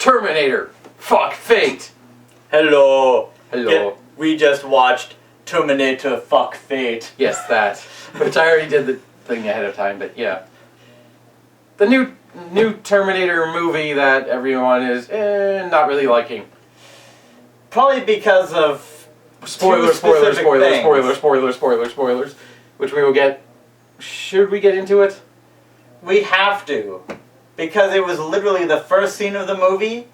Terminator. Fuck fate. Hello. Hello. We just watched Terminator Fuck Fate. Yes, that. Which I already did the thing ahead of time, but yeah. The new Terminator movie that everyone is not really liking. Probably because of Spoilers, which we will get. Should we get into it? We have to. Because it was literally the first scene of the movie,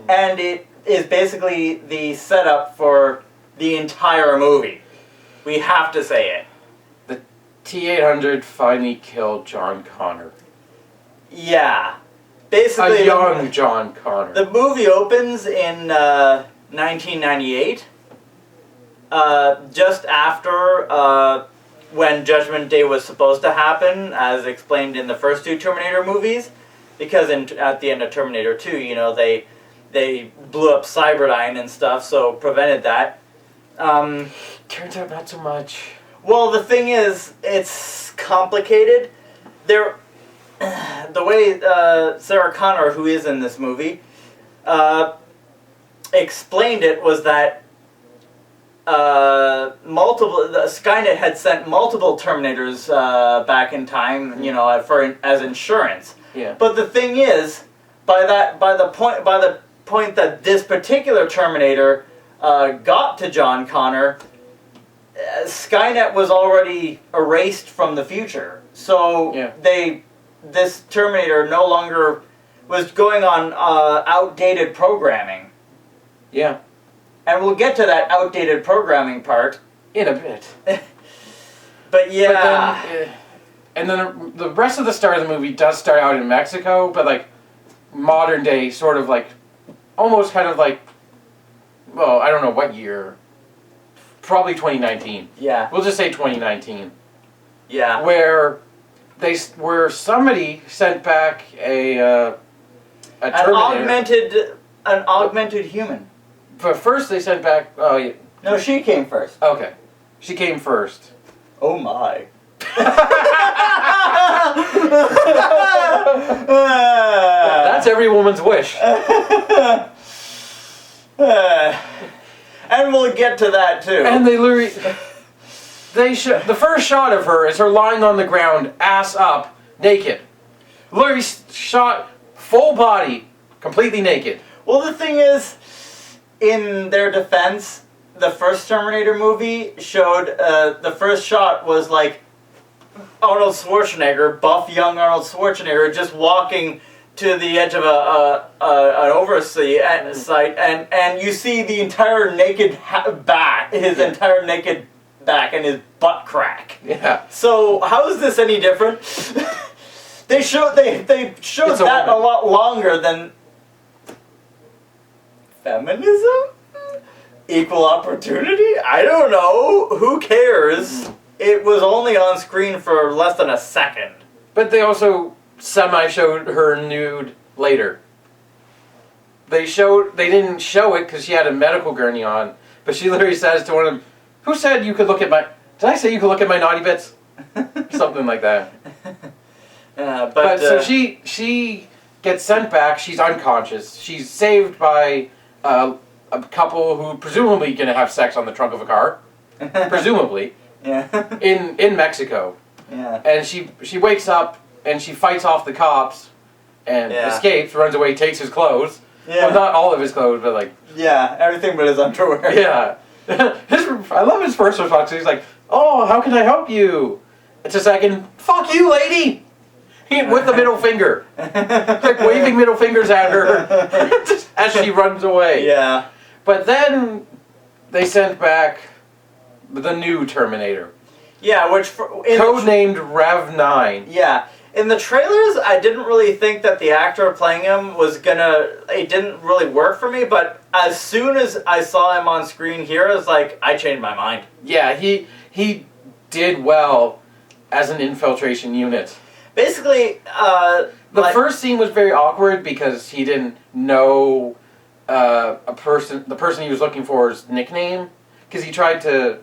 and it is basically the setup for the entire movie. We have to say it. The T-800 finally killed John Connor. Yeah. Basically, a young John Connor. The movie opens in 1998, just after when Judgment Day was supposed to happen, as explained in the first two Terminator movies. Because at the end of Terminator 2, you know, they blew up Cyberdyne and stuff, so prevented that. Turns out not so much. Well, the thing is, it's complicated. The way Sarah Connor, who is in this movie, explained it was that Skynet had sent multiple Terminators back in time, you know, as insurance. Yeah. But the thing is, by the point that this particular Terminator got to John Connor, Skynet was already erased from the future. So yeah. This Terminator no longer was going on outdated programming. Yeah. And we'll get to that outdated programming part in a bit. But yeah. But then, and then the rest of the start of the movie does start out in Mexico, but like modern day, sort of like, almost kind of like, well, I don't know what year. Probably 2019. Yeah. We'll just say 2019. Yeah. Where somebody sent back a Terminator. An augmented human. But first they sent back. Oh yeah. No, she came first. Okay, she came first. Oh my. That's every woman's wish. And we'll get to that too. And they literally, the first shot of her is her lying on the ground, ass up, naked. Literally shot full body, completely naked. Well, the thing is, in their defense, the first Terminator movie showed the first shot was like Arnold Schwarzenegger, buff young Arnold Schwarzenegger, just walking to the edge of an oversight site, and you see the entire naked back, his entire naked back, and his butt crack. Yeah. So how is this any different? they showed that a lot longer than feminism, equal opportunity. I don't know. Who cares? It was only on screen for less than a second. But they also semi-showed her nude later. They didn't show it because she had a medical gurney on, but she literally says to one of them, "Who said you could look at my... Did I say you could look at my naughty bits?" Something like that. But so she gets sent back. She's unconscious. She's saved by a couple who presumably gonna have sex on the trunk of a car. Presumably. Yeah. In Mexico. Yeah. And she wakes up and she fights off the cops and escapes, runs away, takes his clothes. Yeah. Well, not all of his clothes, but like... Yeah, everything but his underwear. Yeah. I love his first response. He's like, "Oh, how can I help you?" It's a second, "Fuck you, lady!" With the middle finger. Like waving middle fingers at her as she runs away. Yeah. But then they sent back the new Terminator. Yeah, which... Codenamed Rev-9. Yeah. In the trailers, I didn't really think that the actor playing him was gonna... It didn't really work for me, but as soon as I saw him on screen here, I was like, I changed my mind. Yeah, he did well as an infiltration unit. Basically, the first scene was very awkward because he didn't know the person he was looking for's nickname. Because he tried to...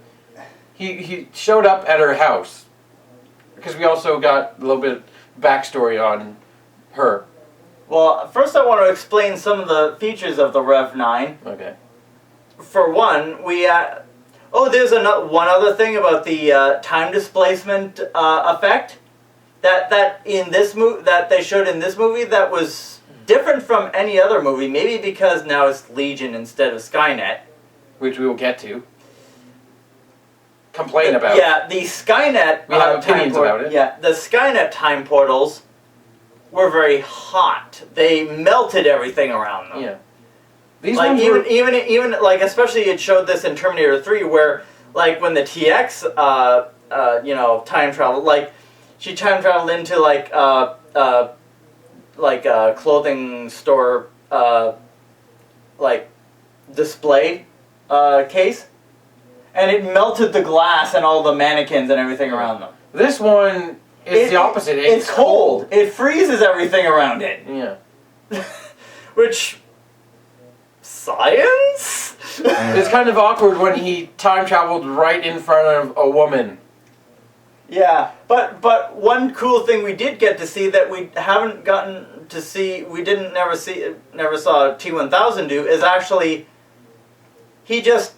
He showed up at her house. Because we also got a little bit backstory on her. Well, first I want to explain some of the features of the Rev 9. Okay. For one, we there's one other thing about the time displacement effect that in this that they showed in this movie that was different from any other movie. Maybe because now it's Legion instead of Skynet, which we will get to. Complain about. Yeah, the Skynet. We have opinions about it. Yeah, the Skynet time portals were very hot. They melted everything around them. Yeah. These like ones even like especially it showed this in Terminator 3 where like when the TX time travel, like she time traveled into like a clothing store like display case, and it melted the glass and all the mannequins and everything around them. This one is the opposite. It's cold. It freezes everything around it. Yeah. Which science? It's kind of awkward when he time traveled right in front of a woman. Yeah, but one cool thing we did get to see that we haven't gotten to see, never saw T-1000 do, is actually he just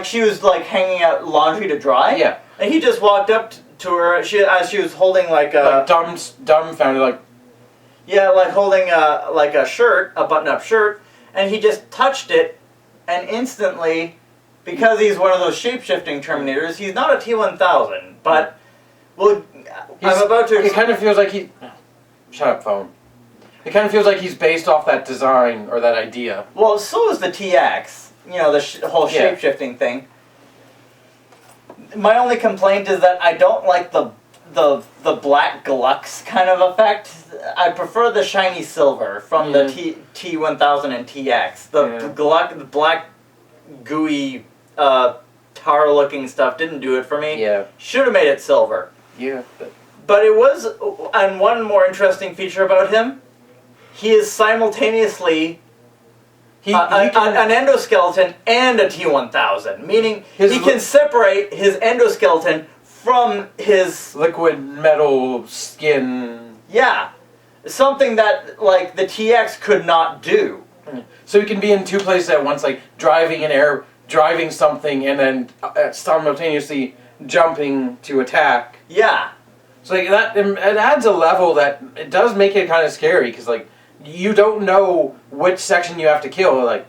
she was like hanging out laundry to dry. Yeah. And he just walked up to her as she was holding like a dumbfounded like. Yeah, like holding a shirt, a button-up shirt, and he just touched it, and instantly, because he's one of those shape-shifting Terminators, he's not a T-1000, but I'm about to. It kind of feels like he. Shut up, phone. It kind of feels like he's based off that design or that idea. Well, so is the TX. You know, the whole shape-shifting thing. My only complaint is that I don't like the black Glux kind of effect. I prefer the shiny silver from the T-1000 and TX. The black gooey tar-looking stuff didn't do it for me. Yeah. Should have made it silver. Yeah. But it was, and one more interesting feature about him, he is simultaneously an endoskeleton and a T-1000, meaning he can separate his endoskeleton from his liquid metal skin. Yeah, something that like the TX could not do. So he can be in two places at once, like driving something, and then simultaneously jumping to attack. Yeah. So like that, it adds a level that it does make it kind of scary because like you don't know which section you have to kill, like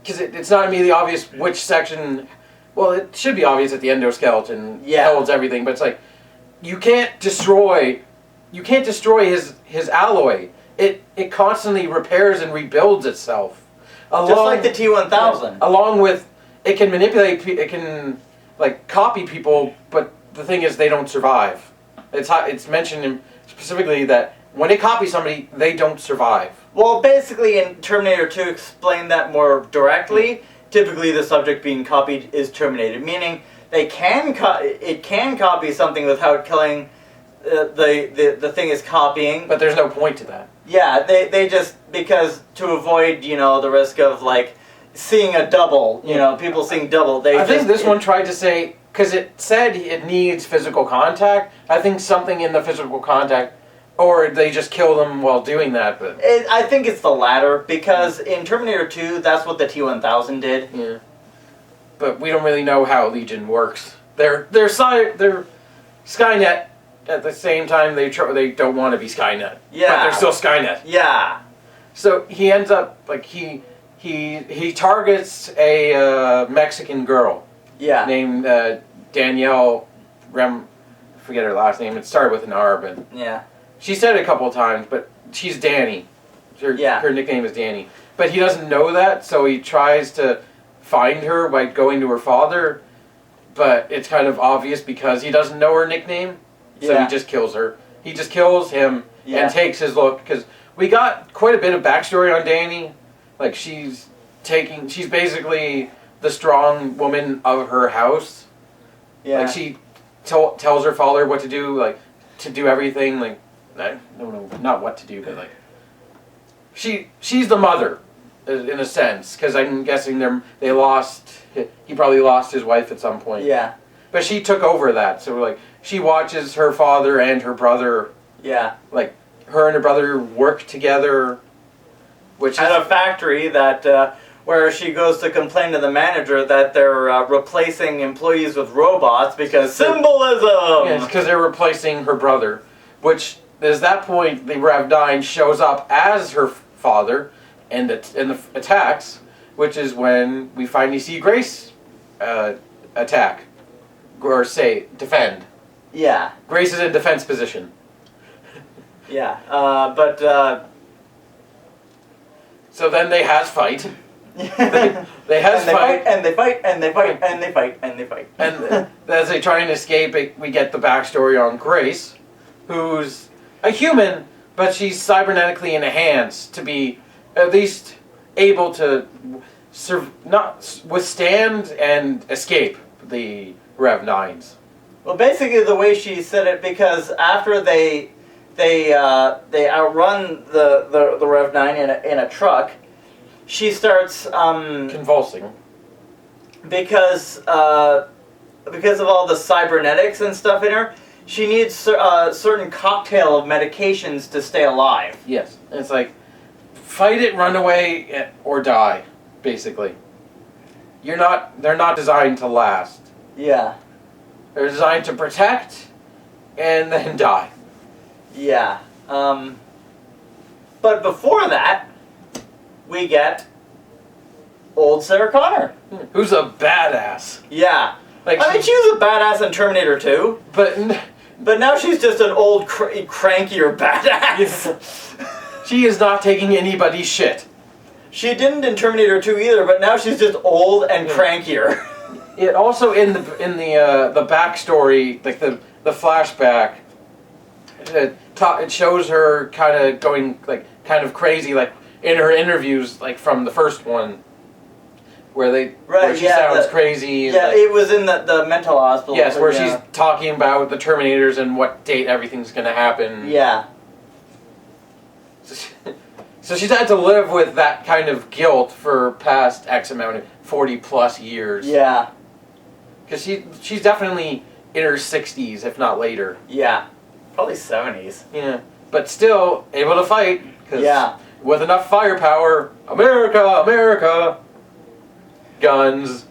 because it's not immediately obvious which section. Well, it should be obvious that the endoskeleton holds everything, but it's like you can't destroy his alloy. It constantly repairs and rebuilds itself. Just like the T-1000. Along with it can manipulate, it can like copy people, but the thing is they don't survive. It's mentioned specifically that when it copies somebody, they don't survive. Well, basically in Terminator 2, explain that more directly. Typically, the subject being copied is terminated, meaning it can copy something without killing the thing is copying. But there's no point to that. Yeah, they just because to avoid the risk of like seeing a double, people seeing double. I think this one tried to say because it said it needs physical contact. I think something in the physical contact. Or they just kill them while doing that, but I think it's the latter because in Terminator 2, that's what the T-1000 did. Yeah, but we don't really know how Legion works. They're Skynet at the same time. They don't want to be Skynet. Yeah, but they're still Skynet. Yeah. So he ends up like he targets a Mexican girl. Yeah. Named Danielle forget her last name. It started with an R, but yeah. She said it a couple of times, but she's Danny. Her nickname is Danny. But he doesn't know that, so he tries to find her by going to her father. But it's kind of obvious because he doesn't know her nickname, so he just kills her. He just kills him and takes his look. Because we got quite a bit of backstory on Danny. Like, she's basically the strong woman of her house. Yeah. Like, she tells her father what to do, like, to do everything, like, I don't know, not what to do, but like, she's the mother, in a sense, because I'm guessing he probably lost his wife at some point. Yeah. But she took over that, so like, she watches her father and her brother, like, her and her brother work together, which At is a factory that where she goes to complain to the manager that they're replacing employees with robots because symbolism. because they're replacing her brother, which at that point the Rev 9 shows up as her father and the attacks, which is when we finally see Grace attack or say defend. Yeah. Grace is in defense position. Yeah. So then they has fight. They has and they fight. and they fight and they fight and they fight and they fight. And as they try and escape, we get the backstory on Grace, who's a human, but she's cybernetically enhanced to be at least able to not withstand and escape the Rev 9s. Well, basically the way she said it, because after they outrun the Rev 9 in a truck, she starts Convulsing. because of all the cybernetics and stuff in her. She needs a certain cocktail of medications to stay alive. Yes. And it's like, fight it, run away, or die, basically. They're not designed to last. Yeah. They're designed to protect and then die. Yeah. But before that, we get old Sarah Connor. Who's a badass. Yeah. Like I mean, she was a badass in Terminator 2. But now she's just an old, crankier badass. She is not taking anybody's shit. She didn't in Terminator 2 either, but now she's just old and crankier. It also in the backstory, like the flashback, it shows her kind of going like kind of crazy, like in her interviews, like from the first one, where she sounds crazy. Yeah, like, it was in the mental hospital. Yes, where she's talking about the Terminators and what date everything's gonna happen. Yeah. So she's had to live with that kind of guilt for past X amount of 40 plus years. Yeah. Because she's definitely in her 60s, if not later. Yeah. Probably 70s. Yeah. But still able to fight. Yeah. With enough firepower, America, guns.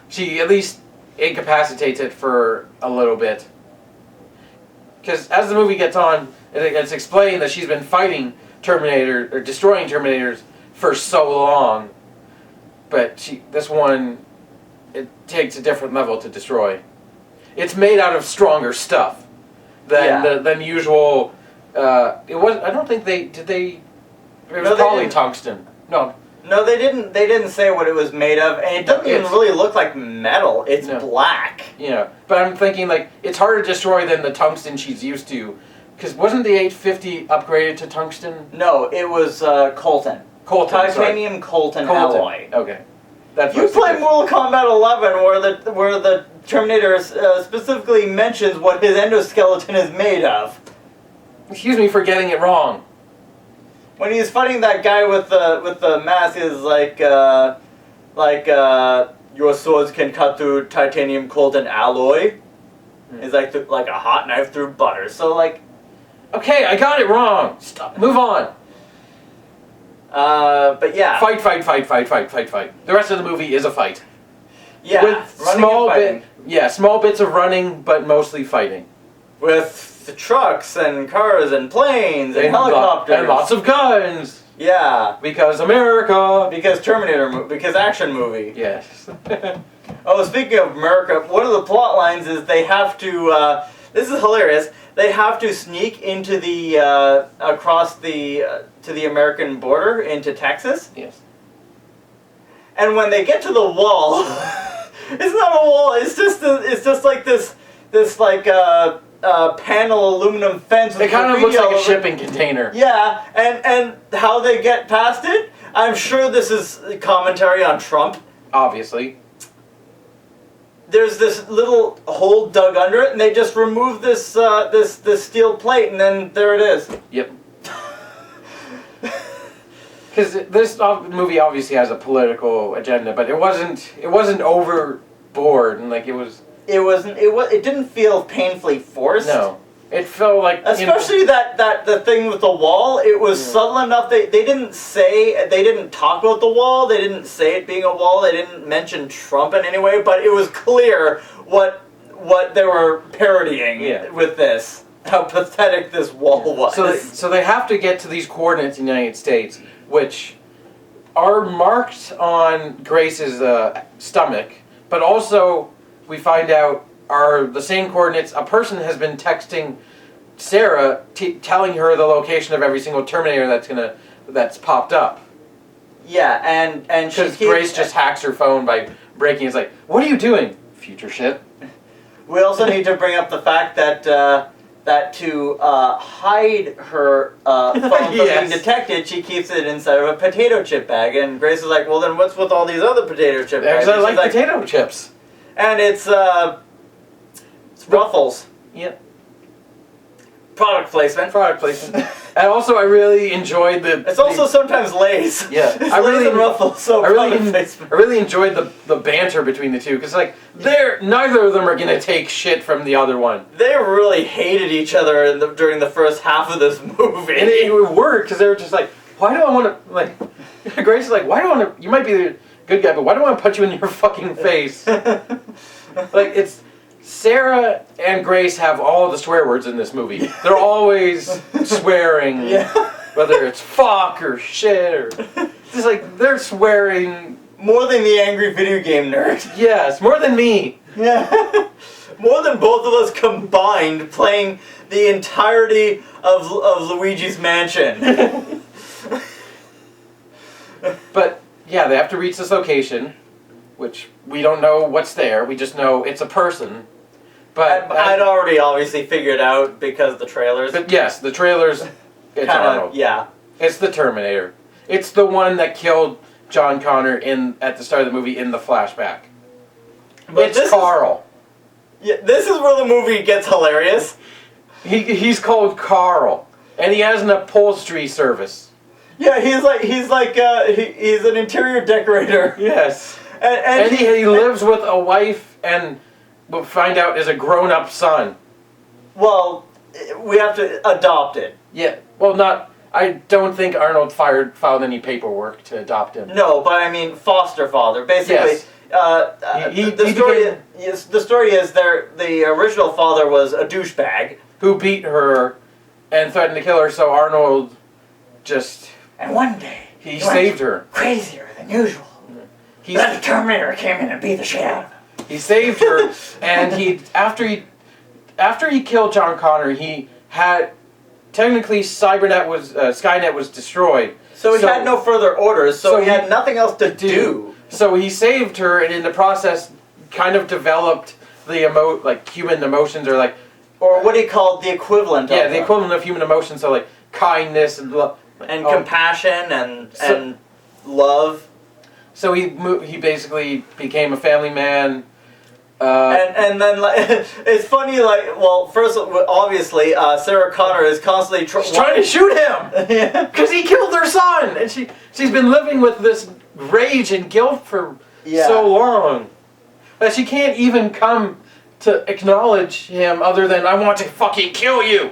She at least incapacitates it for a little bit. Because as the movie gets on, it's explained that she's been fighting Terminator, or destroying Terminators for so long. But this one, it takes a different level to destroy. It's made out of stronger stuff than usual. It was. I don't think It was probably tungsten. No. No, they didn't. They didn't say what it was made of, and it doesn't even really look like metal. It's black. Yeah, but I'm thinking like it's harder to destroy than the tungsten she's used to. Because wasn't the 850 upgraded to tungsten? No, it was coltan. Titanium coltan alloy. Okay. You play Mortal Kombat 11, where the Terminator specifically mentions what his endoskeleton is made of. Excuse me for getting it wrong. When he's fighting that guy with the mask, is like your swords can cut through titanium coltan alloy. It's like a hot knife through butter. So like. Okay, I got it wrong. Stop. Move on. But yeah. Fight. The rest of the movie is a fight. Yeah. With small bits of running, but mostly fighting. With the trucks and cars and planes and helicopters. And lots of guns. Yeah. Because America. Because Terminator because action movie. Yes. Oh, speaking of America, one of the plot lines is they have to, this is hilarious, they have to sneak into the, across the, to the American border into Texas. Yes. And when they get to the wall, it's not a wall, it's just like this panel aluminum fence. It kind of looks like a shipping container. Yeah, and how they get past it, I'm sure this is commentary on Trump. Obviously. There's this little hole dug under it, and they just remove this this steel plate, and then there it is. Yep. Because this movie obviously has a political agenda, but it wasn't overboard, and like it wasn't. It didn't feel painfully forced. No. It felt like... Especially the thing with the wall, it was subtle enough. They didn't talk about the wall, they didn't say it being a wall, they didn't mention Trump in any way, but it was clear what they were parodying with this. How pathetic this wall was. So they have to get to these coordinates in the United States, which are marked on Grace's stomach, but also we find out are the same coordinates. A person has been texting Sarah, telling her the location of every single Terminator that's popped up. Yeah, and because Grace just hacks her phone by breaking. It's like, what are you doing? Future shit. We also need to bring up the fact that to hide her phone from being detected, she keeps it inside of a potato chip bag. And Grace is like, well, then what's with all these other potato chip bags? Because I like potato chips. And it's Ruffles. Yep. Product placement. Product placement. And also, I really enjoyed the... It's also sometimes Lay's. Yeah. It's Lay's and Ruffles, so I really enjoyed the banter between the two, because like, neither of them are going to take shit from the other one. They really hated each other during the first half of this movie. And it worked, because they were just like, why do I want to... Like, Grace is like, why do I want to... You might be the good guy, but why do I want to punch you in your fucking face? Like, it's... Sarah and Grace have all the swear words in this movie. They're always swearing, whether it's fuck or shit or... Just like, they're swearing... More than the angry video game nerd. Yes, more than me. Yeah. More than both of us combined playing the entirety of Luigi's Mansion. But, yeah, they have to reach this location, which we don't know what's there. We just know it's a person. But I'd already obviously figured out because of the trailers. But yes, the trailers, it's Arnold. Yeah. It's the Terminator. It's the one that killed John Connor at the start of the movie in the flashback. But it's Carl. This is where the movie gets hilarious. He's called Carl, and he has an upholstery service. Yeah, he's an interior decorator. Yes. And he lives with a wife and we'll find out is a grown-up son. Well, we have to adopt it. Yeah. Well, I don't think Arnold filed any paperwork to adopt him. No, but I mean foster father. Basically, yes. The story is the original father was a douchebag who beat her and threatened to kill her. So Arnold just one day he saved her. Crazier than usual. Then the Terminator came in and beat the shit out of him. He saved her, and after he killed John Connor, he had technically Skynet was destroyed. So he had no further orders. So he had nothing else to do. So he saved her, and in the process, kind of developed the human emotions, or what he called the equivalent. Yeah, the equivalent of human emotions. So like kindness and love and compassion and love. So he basically became a family man. And then it's funny, first obviously Sarah Connor is constantly trying to shoot him because he killed her son, and she's been living with this rage and guilt for so long that she can't even come to acknowledge him other than I want to fucking kill you.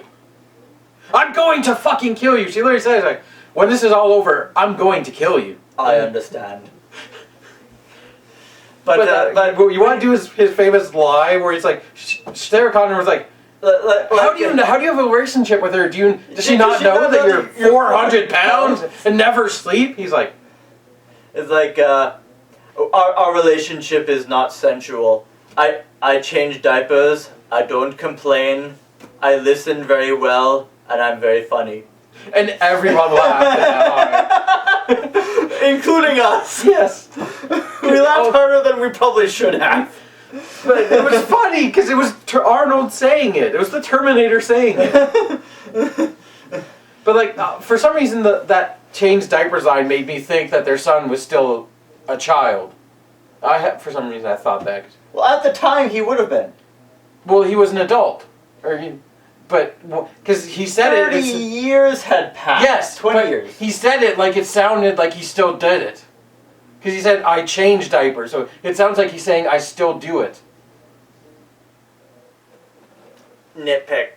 I'm going to fucking kill you. She literally says like, when this is all over, I'm going to kill you. I understand. But you want to do his famous lie where it's like Sarah Connor was like, how do you have a relationship with her? Does she not know that you're 400 pounds and never sleep? He's like, it's like our relationship is not sensual. I change diapers. I don't complain. I listen very well, and I'm very funny. And everyone laughed at that, including us. Yes. We laughed harder than we probably should have. But it was funny because it was Arnold saying it. It was the Terminator saying it. But for some reason, that changed diaper design made me think that their son was still a child. For some reason, I thought that. Well, at the time, he would have been. Well, he was an adult, but because he said 30 years had passed. Yes, 20 years. He said it like it sounded like he still did it. Because he said, I changed diapers. So it sounds like he's saying, I still do it. Nitpick.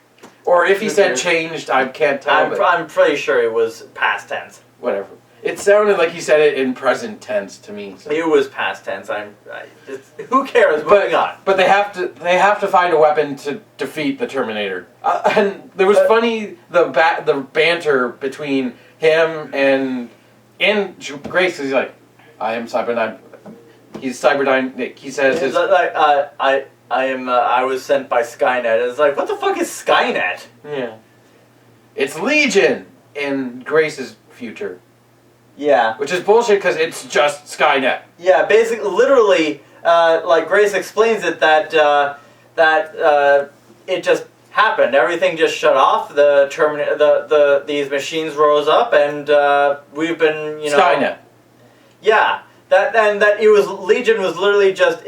Or if he said changed, I can't tell. I'm pretty sure it was past tense. Whatever. It sounded like he said it in present tense to me. So. It was past tense. Who cares? Moving on. But they have to find a weapon to defeat the Terminator. And there was funny the banter between him and Grace. 'Cause he's like, I am Cyberdyne. He's Cyberdyne. He says his. I was sent by Skynet. It's like, what the fuck is Skynet? Yeah. It's Legion in Grace's future. Yeah. Which is bullshit because it's just Skynet. Yeah, basically, literally, like Grace explains it that it just happened. Everything just shut off. These machines rose up, and we've been, Skynet. Yeah. That it was Legion was literally just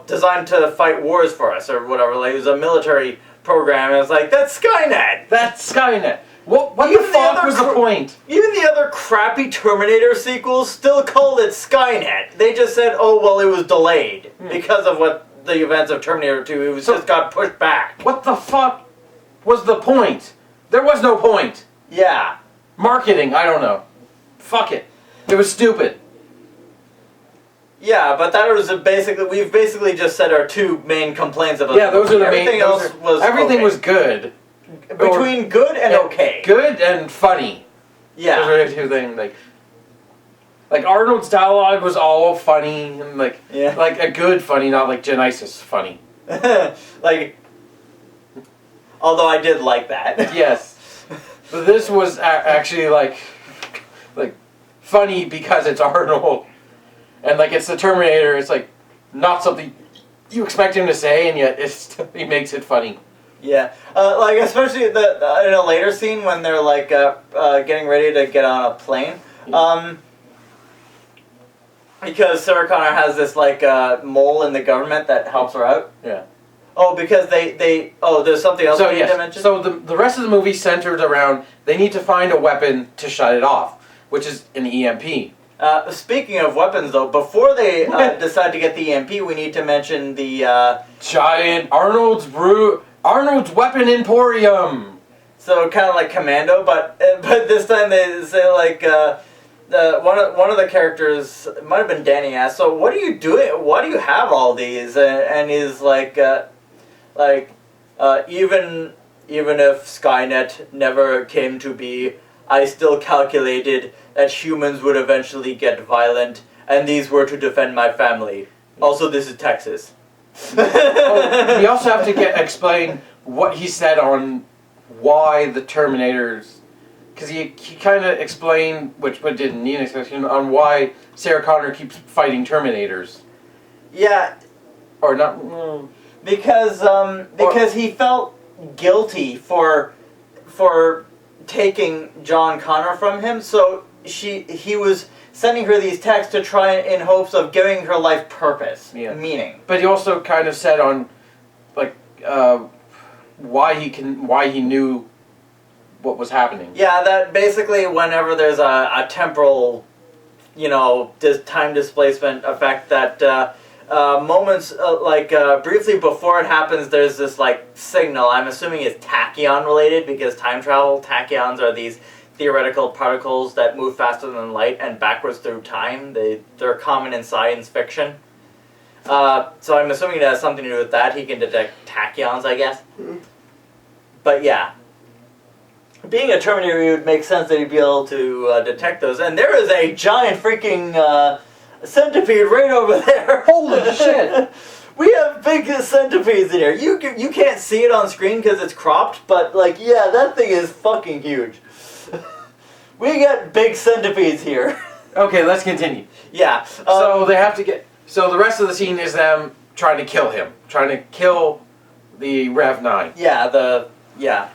designed to fight wars for us or whatever. Like, it was a military program, and it's like, that's Skynet. That's Skynet. What the fuck was the point? Even the other crappy Terminator sequels still called it Skynet. They just said, oh, well, it was delayed because of what the events of Terminator 2. It just got pushed back. What the fuck was the point? There was no point. Yeah. Marketing, I don't know. Fuck it. It was stupid. Yeah, but that was we've basically just said our two main complaints about Yeah, those are the main... Everything was good. Between good and okay. Good and funny. Yeah. Those are the two things. Like Arnold's dialogue was all funny and like a good funny, not like Genesis funny. Although I did like that. Yes. But this was actually like funny because it's Arnold. And like it's the Terminator, it's like not something you expect him to say, and yet he makes it funny. Yeah, like especially in a later scene when they're like getting ready to get on a plane, because Sarah Connor has this like mole in the government that helps her out. Yeah. Oh, because there's something else we need to mention? So the rest of the movie centers around they need to find a weapon to shut it off, which is an EMP. Speaking of weapons, though, before they decide to get the EMP, we need to mention the giant Arnold's Weapon Emporium. So kind of like Commando, but this time they say like one of the characters, it might have been Danny, asked, so what are you doing? Why do you have all these? And he's like even if Skynet never came to be, I still calculated that humans would eventually get violent, and these were to defend my family. Also, this is Texas. We also have to explain what he said on why the Terminators, because he kind of explained, but didn't need an explanation, on why Sarah Connor keeps fighting Terminators. Yeah. Or not. Because he felt guilty for taking John Connor from him, so he was sending her these texts to try in hopes of giving her life purpose, meaning. But he also kind of said on, like, why he knew what was happening. Yeah, that basically whenever there's a temporal, time displacement effect, that moments briefly before it happens, there's this like signal. I'm assuming it's tachyon related because time travel tachyons are these theoretical particles that move faster than light and backwards through time. They're common in science fiction. So I'm assuming it has something to do with that. He can detect tachyons, I guess. But yeah. Being a Terminator, it would make sense that he'd be able to detect those. And there is a giant freaking centipede right over there. Holy shit! We have big centipedes in here. You can't see it on screen because it's cropped, but like, yeah, that thing is fucking huge. We got big centipedes here. Okay, let's continue. Yeah. So they have to get. So the rest of the scene is them trying to kill him, trying to kill the Rev 9. Yeah.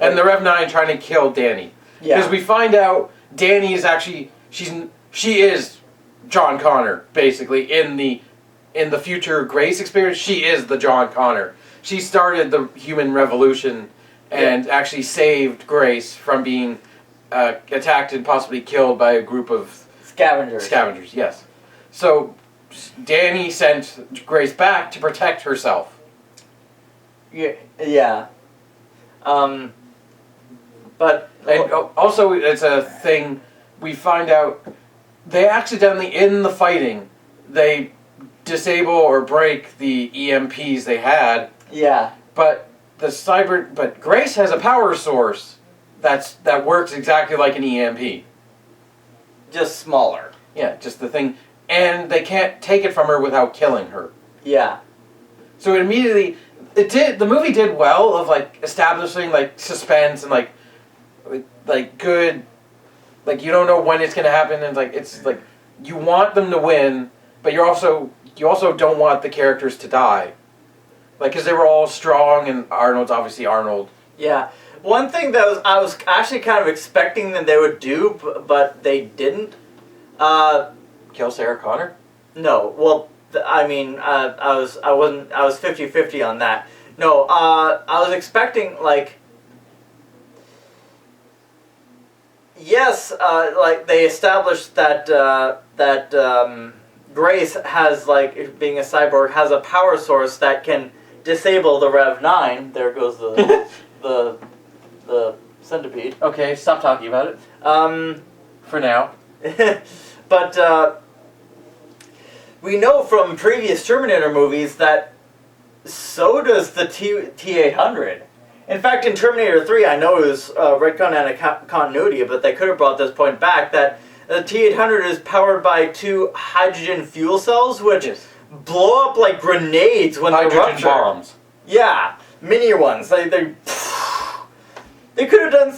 And the Rev 9 trying to kill Danny. Yeah. Because we find out Danny is actually she is John Connor basically in the future Grace experience. She is the John Connor. She started the human revolution and actually saved Grace from being attacked and possibly killed by a group of scavengers. Scavengers, yes. So Danny sent Grace back to protect herself. Yeah. But And also, it's a thing we find out they accidentally, in the fighting, they disable or break the EMPs they had, yeah, but but Grace has a power source that works exactly like an EMP. just smaller. Yeah, just the thing, and they can't take it from her without killing her. Yeah, So it immediately, the movie did well of like establishing like suspense and like good, like you don't know when it's gonna happen, and it's like you want them to win, but you also don't want the characters to die, like because they were all strong and Arnold's obviously Arnold. yeah. One thing that I was actually kind of expecting that they would do, but they didn't. Kill Sarah Connor? No, well, I mean, I was 50-50 on that. No, I was expecting, like, yes, like, they established that, Grace has, like, being a cyborg, has a power source that can disable the Rev 9. There goes the centipede. Okay, stop talking about it. For now. But, we know from previous Terminator movies that so does the T-800. In fact, in Terminator 3, I know it was retcon and a continuity, but they could have brought this point back, that the T-800 is powered by 2 hydrogen fuel cells, which blow up like grenades when they rupture. Hydrogen bombs. Yeah, mini ones. They could have done.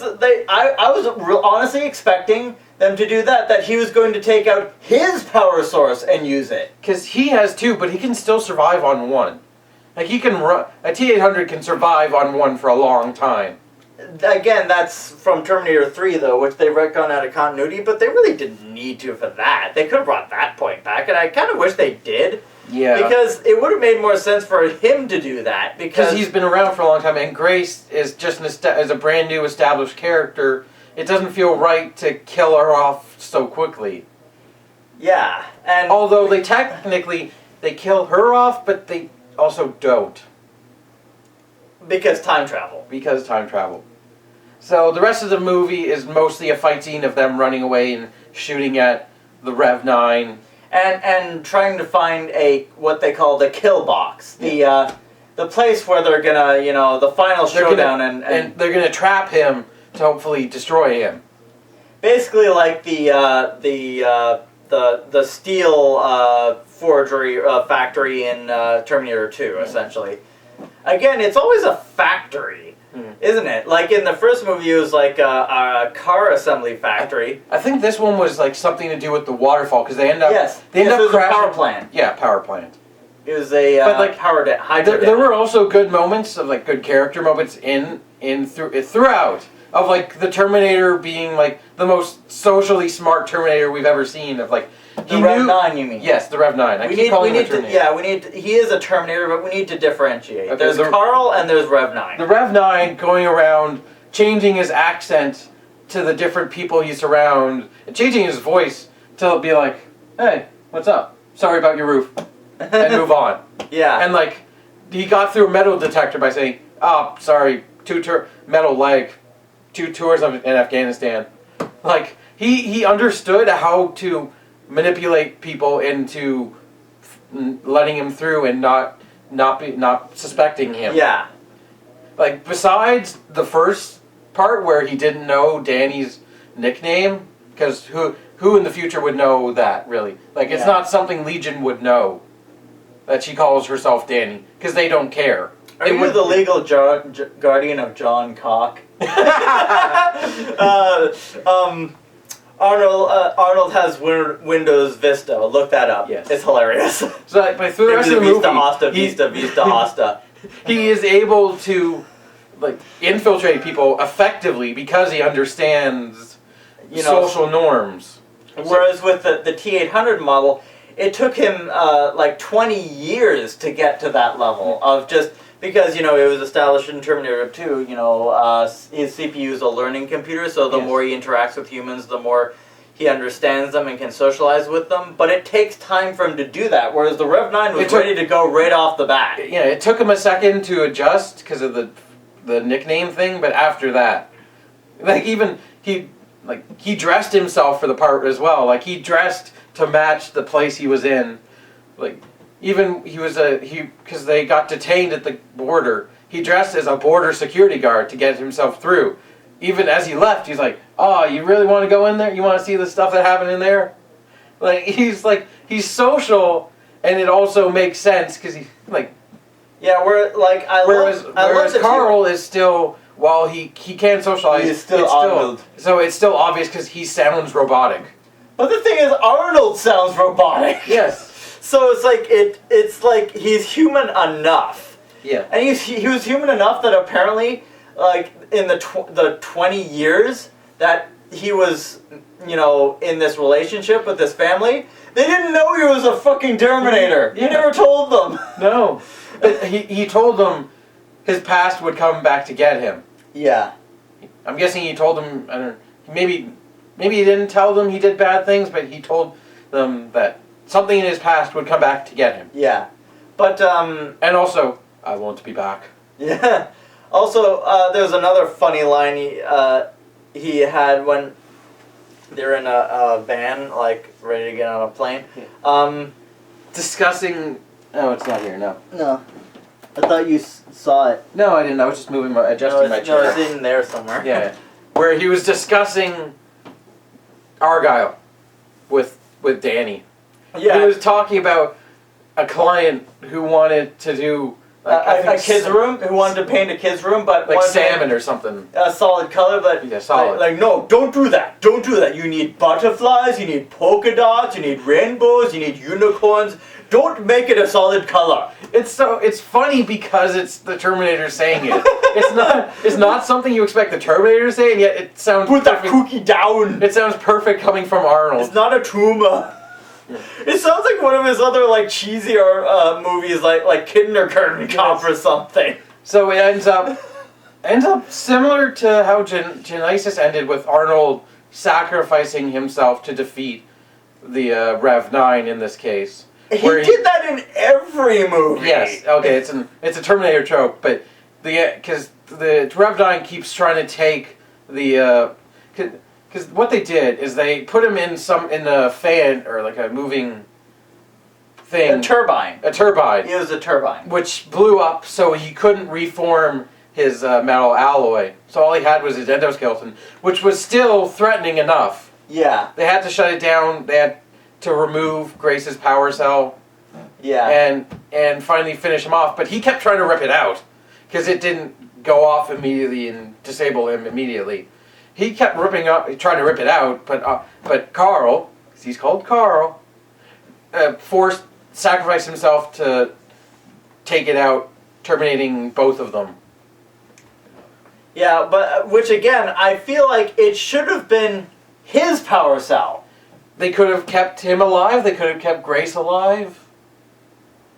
I was honestly expecting them to do that he was going to take out his power source and use it. Because he has 2, but he can still survive on 1. Like he can run, a T-800 can survive on 1 for a long time. Again, that's from Terminator 3 though, which they retconned out of continuity, but they really didn't need to for that. They could have brought that point back, and I kind of wish they did. Yeah. Because it would have made more sense for him to do that. Because he's been around for a long time, and Grace is just as a brand new established character. It doesn't feel right to kill her off so quickly. Yeah, and although they kill her off, but they also don't. Because time travel. Because time travel. So the rest of the movie is mostly a fight scene of them running away and shooting at the Rev 9. And trying to find what they call the kill box. The place where they're gonna, the final showdown and they're gonna trap him to hopefully destroy him. Basically like the steel forgery factory in Terminator 2, essentially. Again, it's always a factory, isn't it? Like in the first movie, it was like a car assembly factory. I think this one was like something to do with the waterfall because they end up it was crashing. a power plant. Yeah, power plant. It was a power hydro. There were also good moments of like good character moments throughout. Of like the Terminator being like the most socially smart Terminator we've ever seen. Of like the Rev 9, you mean? Yes, the Rev 9. He is a Terminator, but we need to differentiate. Okay, there's Carl and there's Rev 9. The Rev 9 going around changing his accent to the different people he's around, and changing his voice to be like, "Hey, what's up? Sorry about your roof," and move on. Yeah. And like he got through a metal detector by saying, "Oh, sorry, metal leg." 2 tours in Afghanistan. Like he understood how to manipulate people into letting him through and not suspecting him. Yeah. Like besides the first part where he didn't know Danny's nickname, because who in the future would know that really? Like it's not something Legion would know that she calls herself Danny because they don't care. Are you the legal guardian of John Cock? Arnold has Windows Vista. Look that up. Yes. It's hilarious. So like, through the rest of the movie, Vista. He is able to like infiltrate people effectively because he understands social norms. Whereas with the T-800 model, it took him like 20 years to get to that level of just... Because, it was established in Terminator 2, his CPU is a learning computer, so the more he interacts with humans, the more he understands them and can socialize with them. But it takes time for him to do that, whereas the Rev 9 was ready to go right off the bat. Yeah, it took him a second to adjust because of the the nickname thing, but after that, like even he dressed himself for the part as well. Like he dressed to match the place he was in. Like even because they got detained at the border. He dressed as a border security guard to get himself through. Even as he left, he's like, "Oh, you really want to go in there? You want to see the stuff that happened in there?" Like he's social, and it also makes sense because he like. Yeah, whereas Carl is still, while he can socialize, he's still Arnold. So it's still obvious because he sounds robotic. But the thing is, Arnold sounds robotic. Yes. So it's like he's human enough. Yeah. And he was human enough that apparently, like in the 20 years that he was, in this relationship with this family, they didn't know he was a fucking Terminator. Yeah. He never told them. No. But he told them his past would come back to get him. Yeah. I'm guessing he told them, I don't know, maybe he didn't tell them he did bad things, but he told them that something in his past would come back to get him. Yeah. But, and also, I want be back. Yeah. Also, there's another funny line he had when they're in a van, like, ready to get on a plane. Yeah. Discussing... Oh, it's not here, no. No. I thought you saw it. No, I didn't. I was just adjusting my chair. No, it's in there somewhere. Yeah. Where he was discussing Argyle with Danny. Yeah. He was talking about a client who wanted to do... a kid's room? Who wanted to paint a kid's room, but... Like salmon or something. A solid color, but... Yeah, solid. Like, no, don't do that. Don't do that. You need butterflies, you need polka dots, you need rainbows, you need unicorns. Don't make it a solid color. It's funny because it's the Terminator saying it. It's not something you expect the Terminator to say, and yet it sounds Put that cookie down. It sounds perfect coming from Arnold. It's not a tumor. Yeah. It sounds like one of his other like cheesier movies, like Kindergarten Cop or something. So it ends up similar to how Genesis ended, with Arnold sacrificing himself to defeat the Rev 9 in this case. He did that in every movie. Yes, okay, it's a Terminator trope, but because the Rev 9 keeps trying to take the because what they did is they put him in a fan or like a moving thing. A turbine. A turbine. It was a turbine. Which blew up, so he couldn't reform his metal alloy. So all he had was his endoskeleton, which was still threatening enough. Yeah. They had to shut it down. They had to remove Grace's power cell. Yeah. And finally finish him off. But he kept trying to rip it out because it didn't go off immediately and disable him immediately. He kept trying to rip it out, but Carl, because he's called Carl, sacrificed himself to take it out, terminating both of them. Yeah, but which again, I feel like it should have been his power cell. They could have kept him alive. They could have kept Grace alive.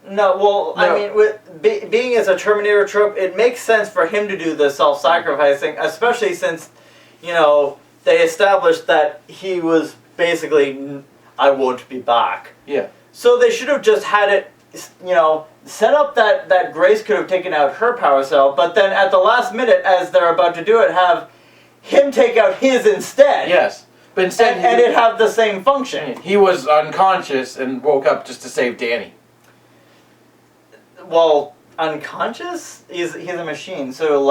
No, well, no. I mean, with being as a Terminator trope, it makes sense for him to do the self-sacrificing, especially since, they established that he was basically, I won't be back. Yeah. So they should have just had it, set up that Grace could have taken out her power cell, but then at the last minute, as they're about to do it, have him take out his instead. Yes. But instead and it have the same function. He was unconscious and woke up just to save Danny. Well, unconscious? He's a machine, so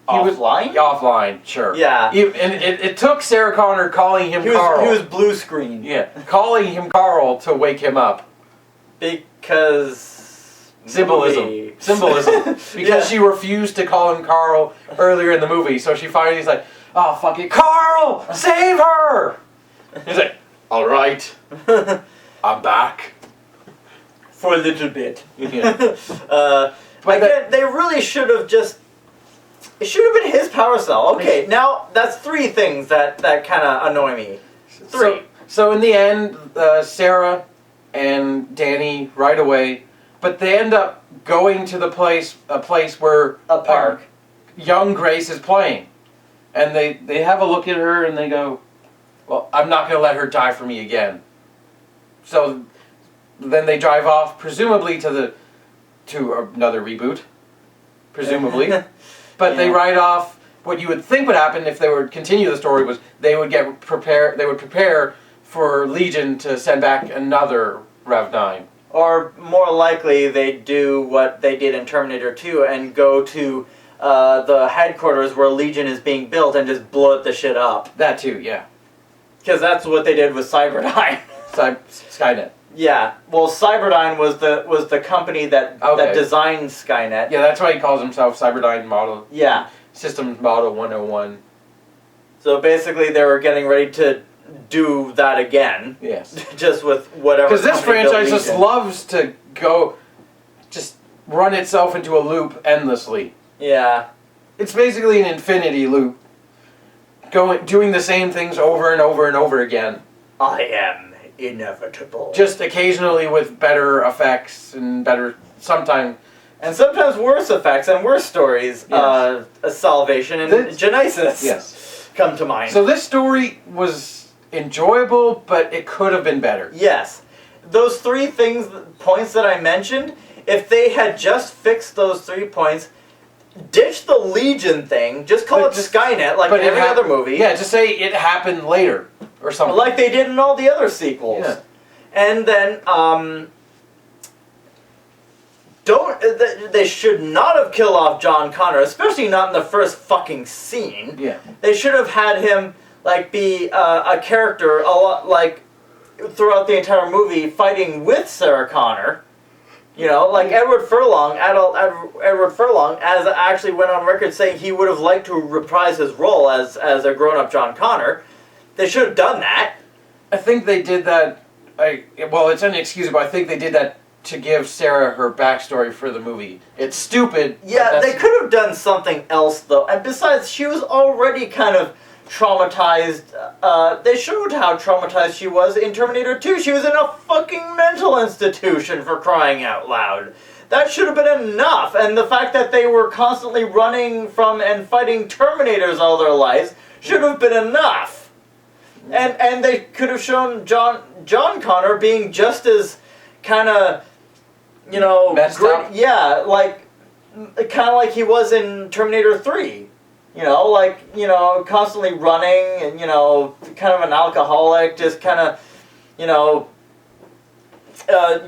offline? Offline, sure. Yeah. And it took Sarah Connor calling him Carl. He was blue screen. Yeah. Calling him Carl to wake him up. Because... Symbolism. Because she refused to call him Carl earlier in the movie, so she finally's like, oh, fuck it. Carl! Save her! He's like, alright. I'm back. For a little bit. Yeah. But again, they really should have just... It should have been his power cell. Okay, now that's three things that kind of annoy me. Three. So in the end, Sarah and Danny right away, but they end up going to a place where... A park. Young Grace is playing. And they have a look at her and they go, well, I'm not going to let her die for me again. So then they drive off, presumably to another reboot. Presumably. But they Yeah. write off what you would think would happen if they would continue the story was they would prepare for Legion to send back another Rev 9. Or more likely, they do what they did in Terminator 2 and go to the headquarters where Legion is being built and just blow the shit up. That too, yeah. Because that's what they did with Cyberdyne. Skynet. Yeah. Well, Cyberdyne was the company that designed Skynet. Yeah, that's why he calls himself Cyberdyne Model. Yeah. Systems Model 101. So basically, they were getting ready to do that again. Yes. Just with whatever. Because this company built franchise just Legion. loves to just run itself into a loop endlessly. Yeah. It's basically an infinity loop. Doing the same things over and over and over again. I am inevitable. Just occasionally with better effects and better, sometimes. And sometimes worse effects and worse stories. Yes. Salvation and Genesis. Yes. Come to mind. So this story was enjoyable, but it could have been better. Yes. Those three points that I mentioned, if they had just fixed those 3 points, ditch the Legion thing, just call it Skynet like every other movie. Yeah, just say it happened later or something. Like they did in all the other sequels. Yeah. And then, they should not have killed off John Connor, especially not in the first fucking scene. Yeah. They should have had him, be a character a lot, throughout the entire movie fighting with Sarah Connor. You know, like Edward Furlong, Edward Furlong, as actually went on record saying he would have liked to reprise his role as a grown-up John Connor. They should have done that. I think they did that. Well, it's inexcusable. I think they did that to give Sarah her backstory for the movie. It's stupid. Yeah, they could have done something else, though. And besides, she was already kind of traumatized. They showed how traumatized she was in Terminator 2. She was in a fucking mental institution, for crying out loud. That should have been enough. And the fact that they were constantly running from and fighting Terminators all their lives should have been enough. And they could have shown John Connor being just as kind of, messed up. Yeah, kind of like he was in Terminator 3. Constantly running and, kind of an alcoholic, just kind of,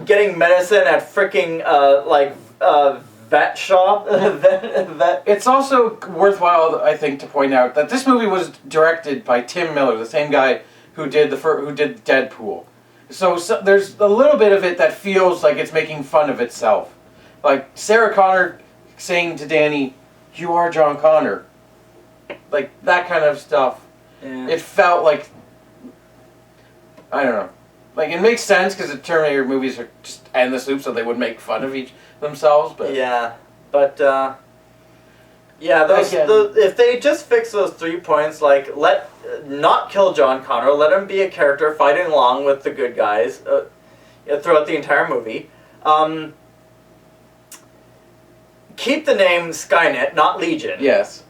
getting medicine at freaking, vet shop. vet. It's also worthwhile, I think, to point out that this movie was directed by Tim Miller, the same guy who did Deadpool. So there's a little bit of it that feels like it's making fun of itself. Like Sarah Connor saying to Danny, "You are John Connor." Like that kind of stuff. Yeah. It felt like, I don't know. Like it makes sense because the Terminator movies are just endless loops, so they would make fun of themselves. But yeah, but if they just fix those 3 points, not kill John Connor, let him be a character fighting along with the good guys throughout the entire movie. Keep the name Skynet, not Legion. yes,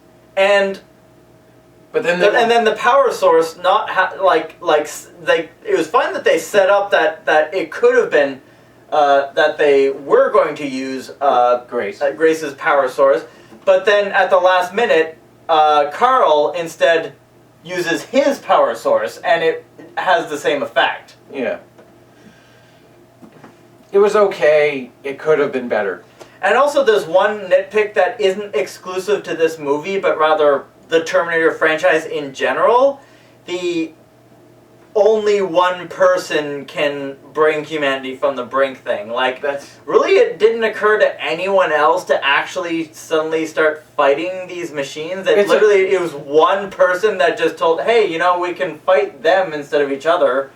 but then the power source not it was fine that they set up that it could have been that they were going to use Grace's power source, but then at the last minute Carl instead uses his power source and it has the same effect. Yeah. It was okay. It could have been better. And also there's one nitpick that isn't exclusive to this movie, but rather the Terminator franchise in general. The only one person can bring humanity from the brink thing. Really it didn't occur to anyone else to actually suddenly start fighting these machines. It was one person that just told, hey, we can fight them instead of each other.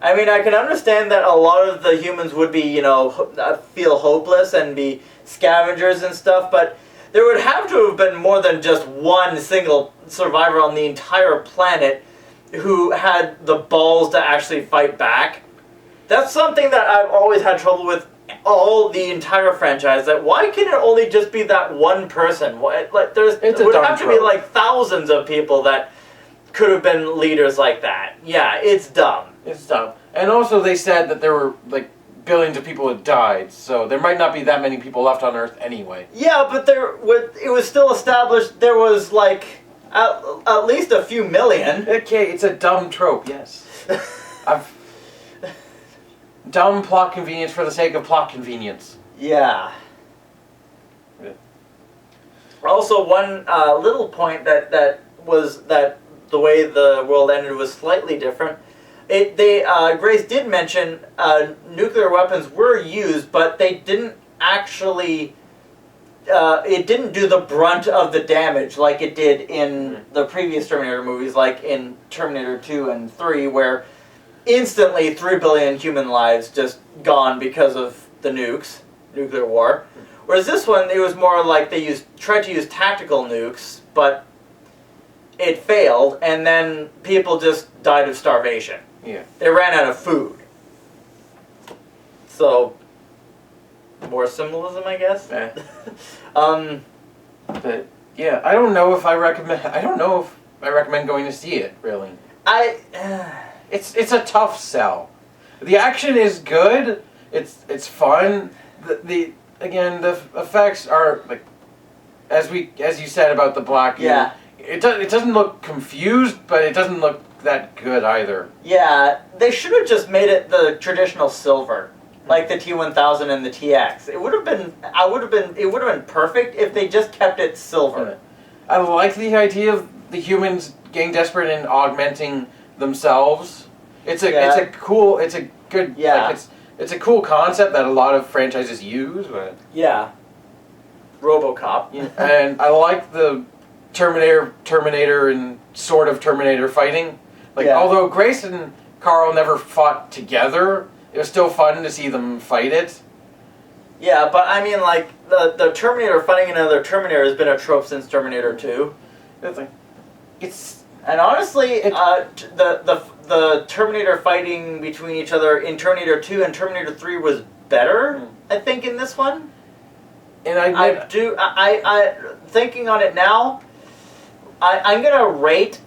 I mean, I can understand that a lot of the humans would be, feel hopeless and be scavengers and stuff, but there would have to have been more than just one single survivor on the entire planet who had the balls to actually fight back. That's something that I've always had trouble with the entire franchise. That why can it only just be that one person? There would have to be thousands of people that could have been leaders like that. Yeah, it's dumb. It's dumb. And also they said that there were billions of people had died, so there might not be that many people left on Earth anyway. Yeah, but it was still established there was like at least a few million. Okay, it's a dumb trope, yes. Dumb plot convenience for the sake of plot convenience. Yeah. Also, one little point that was that the way the world ended was slightly different. Grace did mention nuclear weapons were used, but they didn't actually. It didn't do the brunt of the damage like it did in the previous Terminator movies, like in Terminator 2 and 3, where instantly 3 billion human lives just gone because of the nuclear war. Whereas this one, it was more like they tried to use tactical nukes, but it failed, and then people just died of starvation. Yeah. They ran out of food. So, more symbolism, I guess. Eh. But yeah, I don't know if I recommend going to see it. Really, it's a tough sell. The action is good. It's fun. The effects are like, as you said about the black. Yeah. It doesn't look confused, but it doesn't look that good either. Yeah, they should have just made it the traditional silver, like the T1000 and the TX. It would have been perfect if they just kept it silver. I like the idea of the humans getting desperate and augmenting themselves. It's a good it's a cool concept that a lot of franchises use. But yeah, RoboCop. Yeah, and I like the Terminator and sort of Terminator fighting. Like, although Grace and Carl never fought together, it was still fun to see them fight it. Yeah, but I mean, like, the Terminator fighting another Terminator has been a trope since Terminator 2. And honestly, the Terminator fighting between each other in Terminator 2 and Terminator 3 was better, I think, in this one. And I thinking on it now, I'm gonna rate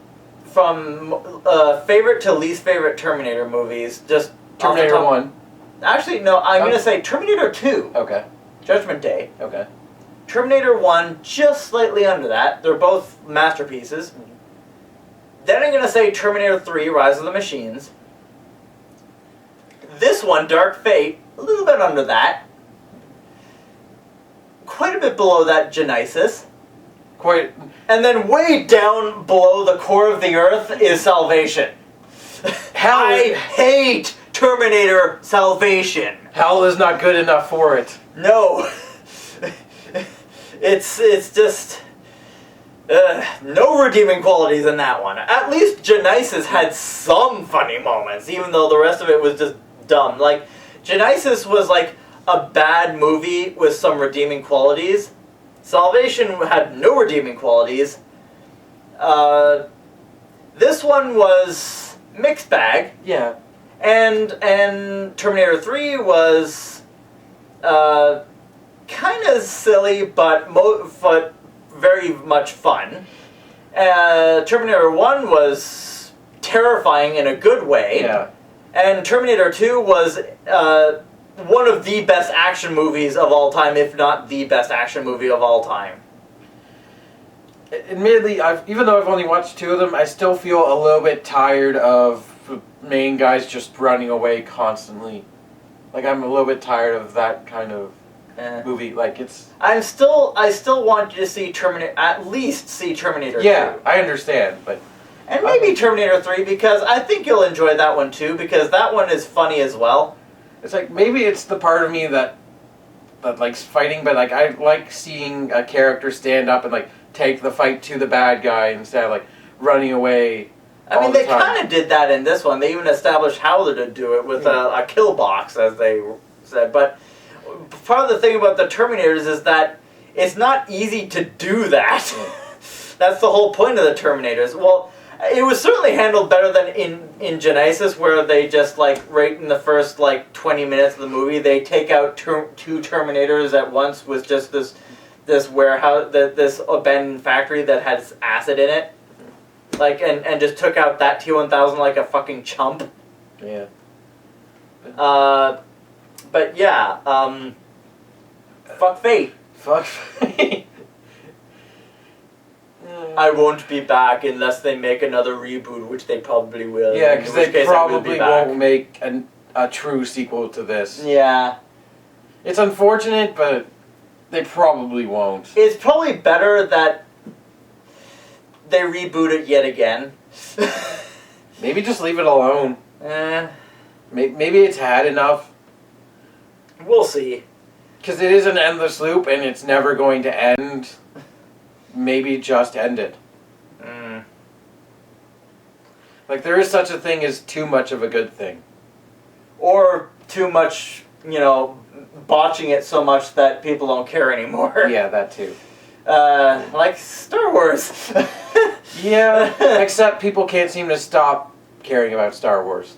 from favorite to least favorite Terminator movies. Just Terminator 1. Actually, no. I'm gonna say Terminator 2. Okay. Judgment Day. Okay. Terminator 1, just slightly under that. They're both masterpieces. Mm-hmm. Then I'm gonna say Terminator 3, Rise of the Machines. This one, Dark Fate, a little bit under that. Quite a bit below that, Genesis. Quite. And then way down below the core of the Earth is Salvation. I hate Terminator Salvation. Hell is not good enough for it. No. It's just no redeeming qualities in that one. At least Genesis had some funny moments, even though the rest of it was just dumb. Like, Genesis was like a bad movie with some redeeming qualities. Salvation had no redeeming qualities. This one was mixed bag. Yeah. And Terminator 3 was kind of silly, but very much fun. Terminator 1 was terrifying in a good way. Yeah. And Terminator 2 was one of the best action movies of all time, if not the best action movie of all time. Admittedly, even though I've only watched 2 of them, I still feel a little bit tired of the main guys just running away constantly. Like, I'm a little bit tired of that kind of movie. Like, it's... I still want you to see Terminator, at least see Terminator 2. Yeah, I understand, but... And maybe Terminator 3, because I think you'll enjoy that one too, because that one is funny as well. It's like, maybe it's the part of me that likes fighting, but like, I like seeing a character stand up and like take the fight to the bad guy instead of like running away. I mean, they kind of did that in this one. They even established how to do it with a kill box, as they said. But part of the thing about the Terminators is that it's not easy to do that. That's the whole point of the Terminators. Well, it was certainly handled better than in Genesis, where they just, like, right in the first, like, 20 minutes of the movie, they take out 2 Terminators at once with just this warehouse, this abandoned factory that has acid in it. Like, and just took out that T-1000 like a fucking chump. Yeah. But yeah, fuck fate. Fuck fate. I won't be back unless they make another reboot, which they probably will. Yeah, because in which they case I will probably be back. won't make a true sequel to this. Yeah. It's unfortunate, but they probably won't. It's probably better that they reboot it yet again. Maybe just leave it alone. Eh, Maybe it's had enough. we'll see. Because it is an endless loop and it's never going to end. Maybe just end it. Mm. Like, there is such a thing as too much of a good thing. Or too much, botching it so much that people don't care anymore. Yeah, that too. Like Star Wars. Yeah, except people can't seem to stop caring about Star Wars.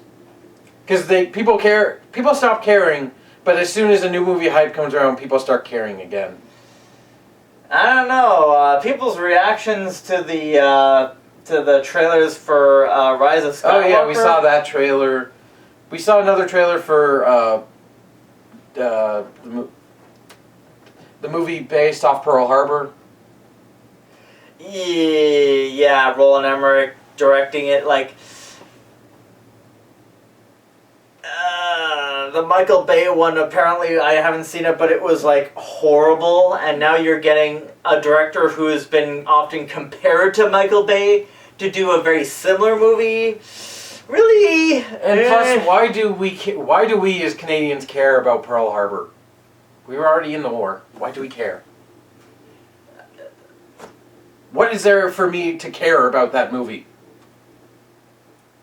Because people stop caring, but as soon as a new movie hype comes around, people start caring again. I don't know. People's reactions to the trailers for Rise of Skywalker. Oh yeah, we saw that trailer. We saw another trailer for the movie based off Pearl Harbor. Yeah, Roland Emmerich directing it. The Michael Bay one, apparently I haven't seen it, but it was horrible, and now you're getting a director who has been often compared to Michael Bay to do a very similar movie. Really? And plus, why do we as Canadians care about Pearl Harbor? We were already in the war. Why do we care? What is there for me to care about that movie?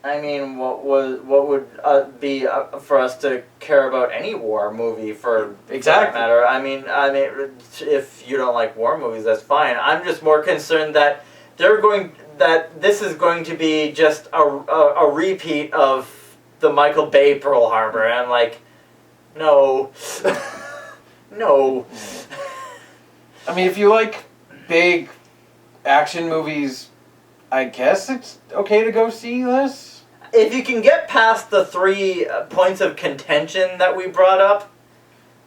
I mean, what would be for us to care about any war movie for that matter? I mean, if you don't like war movies, that's fine. I'm just more concerned that this is going to be just a repeat of the Michael Bay Pearl Harbor. And I'm like, no, no. I mean, if you like big action movies, I guess it's okay to go see this. If you can get past the 3 points of contention that we brought up,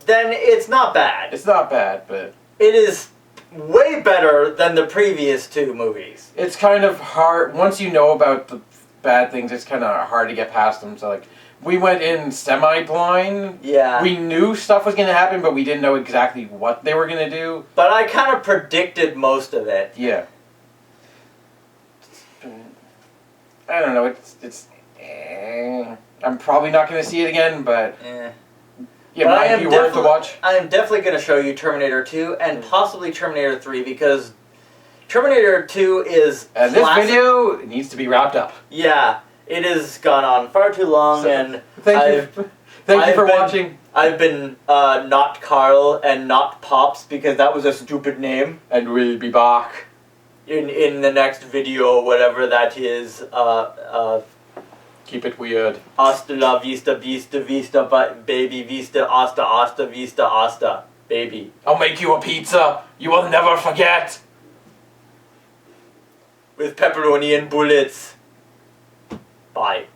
then it's not bad. It's not bad, but It is way better than the previous 2 movies. it's kind of hard. Once you know about the bad things, it's kind of hard to get past them. So, we went in semi-blind. Yeah. We knew stuff was going to happen, but we didn't know exactly what they were going to do. But I kind of predicted most of it. Yeah. I don't know. I'm probably not going to see it again, but it might be worth to watch. I am definitely going to show you Terminator 2 and possibly Terminator 3 because Terminator 2 is And this video needs to be wrapped up. Yeah, it has gone on far too long, and Thank you for watching. I've been not Carl and not Pops because that was a stupid name. And we'll be back In the next video, whatever that is, keep it weird. Hasta la vista, vista, baby, vista, hasta, vista, hasta, baby. I'll make you a pizza you will never forget. With pepperoni and bullets. Bye.